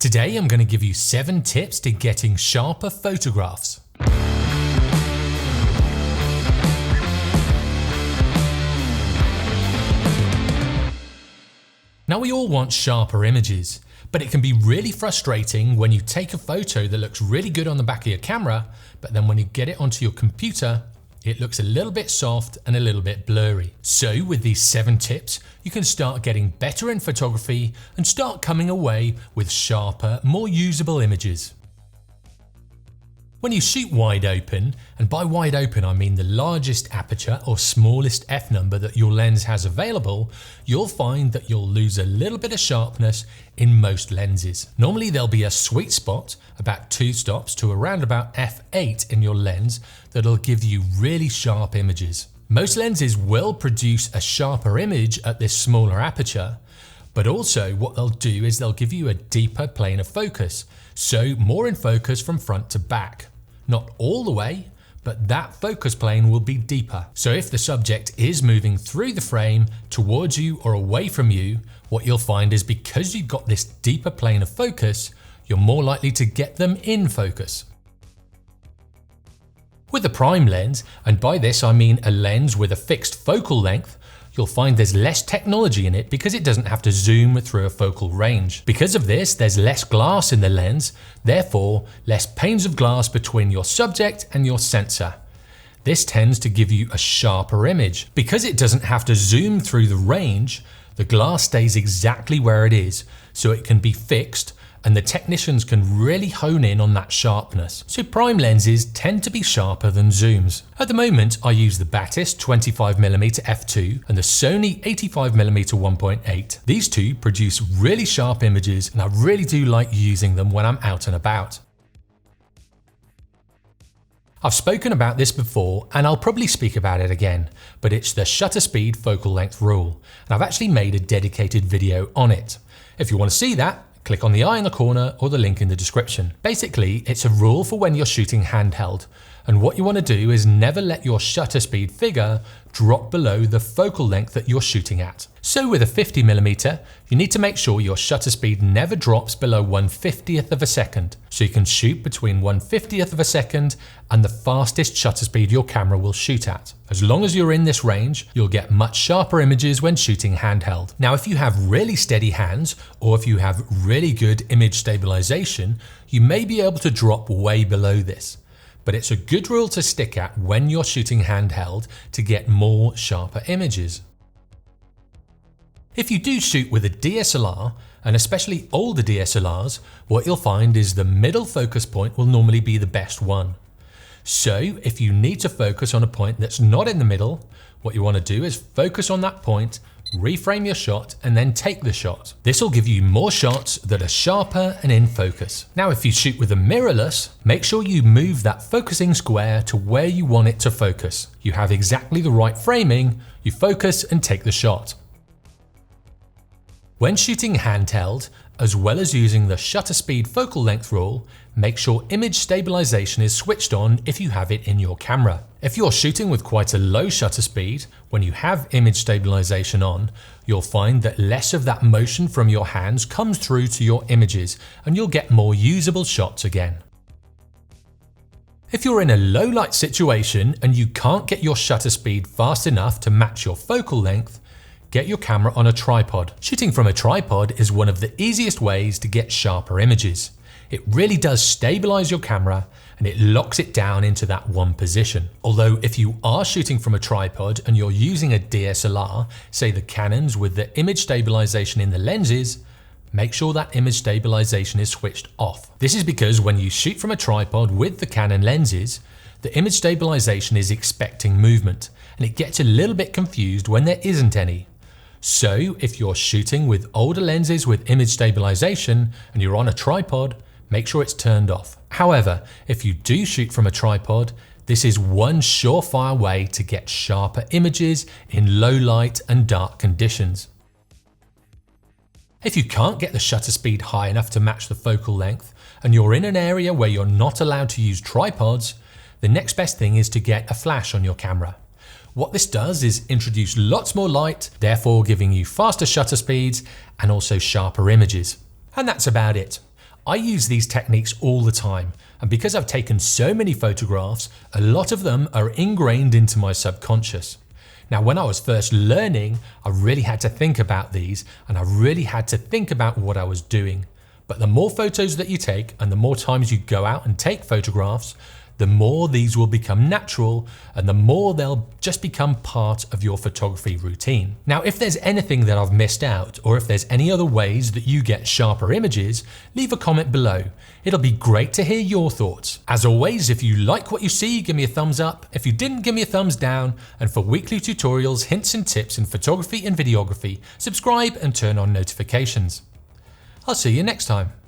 Today I'm going to give you 7 tips to getting sharper photographs. Now we all want sharper images, but it can be really frustrating when you take a photo that looks really good on the back of your camera, but then when you get it onto your computer, it looks a little bit soft and a little bit blurry. So with these 7 tips, you can start getting better in photography and start coming away with sharper, more usable images. When you shoot wide open, and by wide open I mean the largest aperture or smallest f number that your lens has available, you'll find that you'll lose a little bit of sharpness in most lenses. Normally there'll be a sweet spot, about 2 stops to around about f8 in your lens, that'll give you really sharp images. Most lenses will produce a sharper image at this smaller aperture, but also what they'll do is they'll give you a deeper plane of focus, so more in focus from front to back. Not all the way, but that focus plane will be deeper. So if the subject is moving through the frame towards you or away from you, what you'll find is because you've got this deeper plane of focus, you're more likely to get them in focus. With a prime lens, and by this I mean a lens with a fixed focal length, you'll find there's less technology in it because it doesn't have to zoom through a focal range. Because of this, there's less glass in the lens, therefore less panes of glass between your subject and your sensor. This tends to give you a sharper image. Because it doesn't have to zoom through the range, the glass stays exactly where it is, so it can be fixed and the technicians can really hone in on that sharpness. So prime lenses tend to be sharper than zooms. At the moment I use the Batis 25mm f2 and the Sony 85mm 1.8. These two produce really sharp images and I really do like using them when I'm out and about. I've spoken about this before and I'll probably speak about it again, but it's the shutter speed focal length rule, and I've actually made a dedicated video on it. If you want to see that, click on the eye in the corner or the link in the description. Basically, it's a rule for when you're shooting handheld, and what you want to do is never let your shutter speed figure drop below the focal length that you're shooting at. So with a 50mm, you need to make sure your shutter speed never drops below 1/50th of a second, so you can shoot between 1/50th of a second and the fastest shutter speed your camera will shoot at. As long as you're in this range, you'll get much sharper images when shooting handheld. Now if you have really steady hands, or if you have really good image stabilization, you may be able to drop way below this. But it's a good rule to stick at when you're shooting handheld to get more sharper images. If you do shoot with a DSLR, and especially older DSLRs, what you'll find is the middle focus point will normally be the best one. So if you need to focus on a point that's not in the middle, what you want to do is focus on that point, reframe your shot and then take the shot. This will give you more shots that are sharper and in focus. Now if you shoot with a mirrorless, make sure you move that focusing square to where you want it to focus. You have exactly the right framing, you focus and take the shot. When shooting handheld, as well as using the shutter speed focal length rule, make sure image stabilization is switched on if you have it in your camera. If you're shooting with quite a low shutter speed, when you have image stabilization on, you'll find that less of that motion from your hands comes through to your images and you'll get more usable shots again. If you're in a low light situation and you can't get your shutter speed fast enough to match your focal length, get your camera on a tripod. Shooting from a tripod is one of the easiest ways to get sharper images. It really does stabilize your camera and it locks it down into that one position. Although if you are shooting from a tripod and you're using a DSLR, say the Canons with the image stabilization in the lenses, make sure that image stabilization is switched off. This is because when you shoot from a tripod with the Canon lenses, the image stabilization is expecting movement and it gets a little bit confused when there isn't any. So if you're shooting with older lenses with image stabilization and you're on a tripod, make sure it's turned off. However, if you do shoot from a tripod, this is one surefire way to get sharper images in low light and dark conditions. If you can't get the shutter speed high enough to match the focal length and you're in an area where you're not allowed to use tripods, the next best thing is to get a flash on your camera. What this does is introduce lots more light, therefore giving you faster shutter speeds and also sharper images. And that's about it. I use these techniques all the time, and because I've taken so many photographs, a lot of them are ingrained into my subconscious. Now, when I was first learning, I really had to think about these, and I really had to think about what I was doing. But the more photos that you take and the more times you go out and take photographs, the more these will become natural and the more they'll just become part of your photography routine. Now, if there's anything that I've missed out, or if there's any other ways that you get sharper images, leave a comment below. It'll be great to hear your thoughts. As always, if you like what you see, give me a thumbs up. If you didn't, give me a thumbs down. And for weekly tutorials, hints and tips in photography and videography, subscribe and turn on notifications. I'll see you next time.